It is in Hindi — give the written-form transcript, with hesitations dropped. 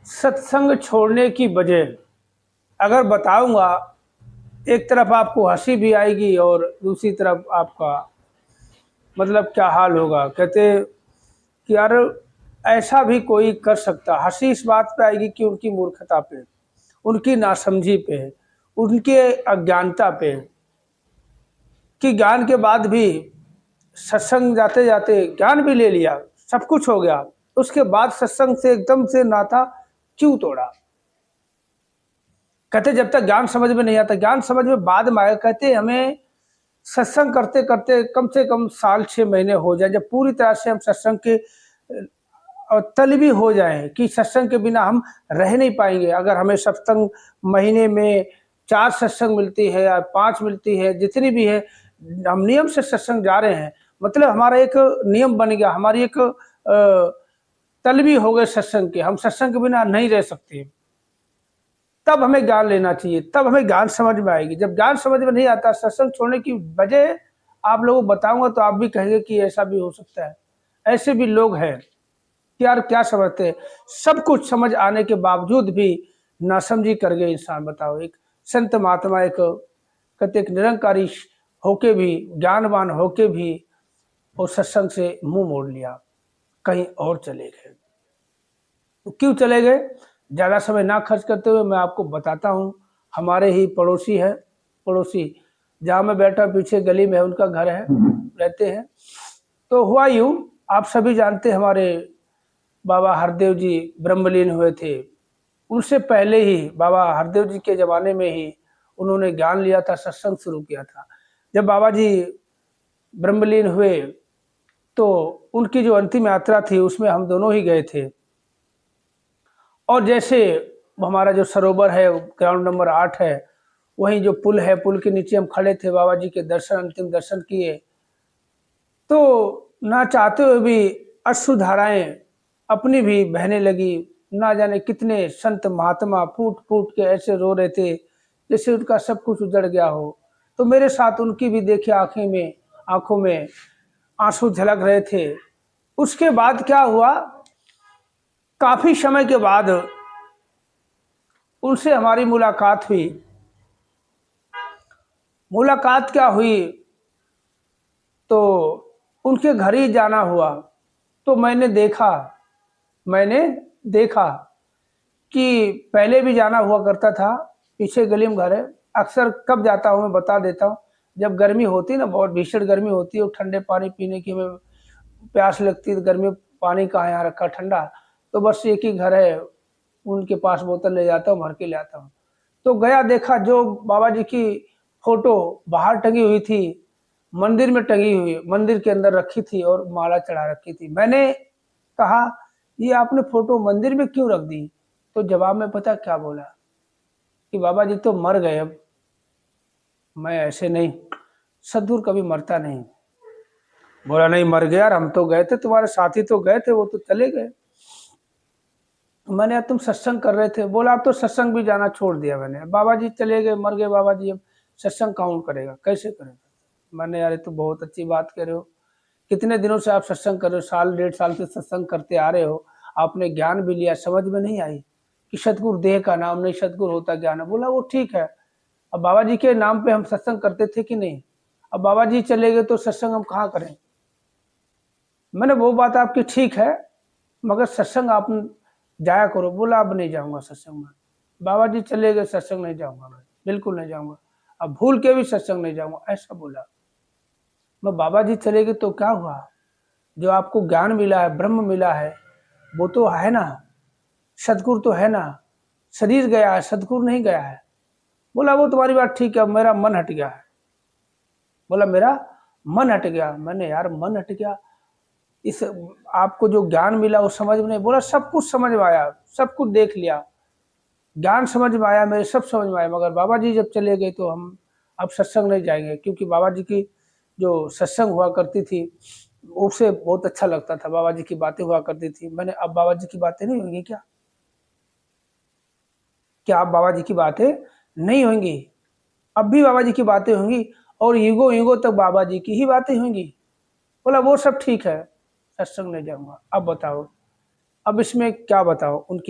सत्संग छोड़ने की वजह अगर बताऊंगा, एक तरफ आपको हंसी भी आएगी और दूसरी तरफ आपका मतलब क्या हाल होगा। कहते कि यार ऐसा भी कोई कर सकता। हंसी इस बात पे आएगी कि उनकी मूर्खता पे, उनकी नासमझी पे, उनके अज्ञानता पे, कि ज्ञान के बाद भी सत्संग जाते जाते ज्ञान भी ले लिया, सब कुछ हो गया, उसके बाद सत्संग से एकदम से नाता क्यों तोड़ा। कहते जब तक ज्ञान समझ में नहीं आता, ज्ञान समझ में बाद में आएगा। कहते हमें सत्संग करते करते कम से कम साल 6 महीने हो जाए, जब पूरी तरह से हम सत्संग के तलबी हो जाएं कि सत्संग के बिना हम रह नहीं पाएंगे। अगर हमें सत्संग महीने में 4 सत्संग मिलती है या 5 मिलती है, जितनी भी है, हम नियम से सत्संग जा रहे हैं, मतलब हमारा एक नियम बन गया, हमारी एक तलबी हो गए सत्संग के, हम सत्संग के बिना नहीं रह सकते। तब हमें ज्ञान लेना चाहिए, तब हमें ज्ञान समझ में आएगी। जब ज्ञान समझ में नहीं आता, सत्संग छोड़ने की वजह आप लोगों को बताऊंगा तो आप भी कहेंगे कि ऐसा भी हो सकता है। ऐसे भी लोग हैं कि यार क्या समझते हैं, सब कुछ समझ आने के बावजूद भी नासमझी कर गए इंसान। बताओ, एक संत महात्मा, एक कहते एक निरंकारी होके भी, ज्ञानवान होके भी, और सत्संग से मुंह मोड़ लिया, कहीं और चले गए। तो क्यों चले गए? ज़्यादा समय ना खर्च करते हुए मैं आपको बताता हूँ। हमारे ही पड़ोसी है, पड़ोसी जहाँ मैं बैठा पीछे गली में है, उनका घर है, रहते हैं। तो हुआ यूँ, आप सभी जानते हैं, हमारे बाबा हरदेव जी ब्रह्मलीन हुए थे। उनसे पहले ही बाबा हरदेव जी के ज़माने में ही उन्होंने ज्ञान लिया था, सत्संग शुरू किया था। जब बाबा जी ब्रह्मलीन हुए तो उनकी जो अंतिम यात्रा थी उसमें हम दोनों ही गए थे। और जैसे हमारा जो सरोवर है, ग्राउंड नंबर 8 है, वहीं जो पुल है, पुल के नीचे हम खड़े थे, बाबा जी के दर्शन, अंतिम दर्शन किए। तो ना चाहते हुए भी अश्रुधाराएं अपनी भी बहने लगी। ना जाने कितने संत महात्मा फूट फूट के ऐसे रो रहे थे जैसे उनका सब कुछ उजड़ गया हो। तो मेरे साथ उनकी भी देखिए आंखों में आंसू झलक रहे थे। उसके बाद क्या हुआ, काफी समय के बाद उनसे हमारी मुलाकात हुई। मुलाकात क्या हुई, तो उनके घर ही जाना हुआ। तो मैंने देखा कि पहले भी जाना हुआ करता था, पीछे गली में घर है। अक्सर कब जाता हूँ मैं बता देता हूँ, जब गर्मी होती ना, बहुत भीषण गर्मी होती है और ठंडे पानी पीने की हमें प्यास लगती है, गर्मी पानी कहाँ यहाँ रखा ठंडा, तो बस एक ही घर है, उनके पास बोतल ले जाता हूँ, भर के ले आता हूँ। तो गया, देखा जो बाबा जी की फोटो बाहर टंगी हुई थी, मंदिर में टंगी हुई, मंदिर के अंदर रखी थी और माला चढ़ा रखी थी। मैंने कहा ये आपने फोटो मंदिर में क्यों रख दी? तो जवाब में पता क्या बोला कि बाबा जी तो मर गए, अब मैं ऐसे नहीं, सदगुरु कभी मरता नहीं। बोला नहीं मर गया यार, हम तो गए थे, तुम्हारे साथी तो गए थे, वो तो चले गए। मैंने यार तुम सत्संग कर रहे थे। बोला अब तो सत्संग भी जाना छोड़ दिया मैंने, बाबा जी चले गए, मर गए बाबा जी, अब सत्संग कौन करेगा, कैसे करेगा? मैंने यार ये तो बहुत अच्छी बात कह रहे हो, कितने दिनों से आप सत्संग कर रहे हो, साल 1.5 साल से सत्संग करते आ रहे हो, आपने ज्ञान भी लिया, समझ में नहीं आई कि सतगुरु देह का नाम नहीं, सतगुरु होता ज्ञान है। बोला वो ठीक है, अब बाबा जी के नाम पे हम सत्संग करते थे कि नहीं, अब बाबा जी चले गए तो सत्संग हम कहाँ करें? मैंने वो बात आपकी ठीक है, मगर सत्संग आप जाया करो। बोला अब नहीं जाऊंगा सत्संग में, बाबा जी चले गए, सत्संग नहीं जाऊंगा मैं, बिल्कुल नहीं जाऊंगा, अब भूल के भी सत्संग नहीं जाऊंगा, ऐसा बोला। मैं बाबा जी चले गए तो क्या हुआ, जो आपको ज्ञान मिला है, ब्रह्म मिला है, वो तो है ना, सदगुरु तो है ना, शरीर गया है, सदगुरु नहीं गया है। बोला वो तुम्हारी बात ठीक है, मेरा मन हट गया है। बोला मेरा मन हट गया। मैंने यार मन हट गया, इस आपको जो ज्ञान मिला वो समझ में नहीं? बोला सब कुछ समझ में आया, सब कुछ देख लिया, ज्ञान समझ में आया, मेरे सब समझ में आया, मगर बाबा जी जब चले गए तो हम अब सत्संग नहीं जाएंगे। क्योंकि बाबा जी की जो सत्संग हुआ करती थी उससे बहुत अच्छा लगता था, बाबा जी की बातें हुआ करती थी। मैंने अब बाबा जी की बातें नहीं होंगी क्या? क्या अब बाबा जी की बातें नहीं होंगी? अब भी बाबा जी की बातें होंगी, और युगों युगों तक बाबा जी की ही बातें होंगी। बोला वो सब ठीक है, सत्संग नहीं जाऊंगा। अब बताओ, अब इसमें क्या बताओ उनकी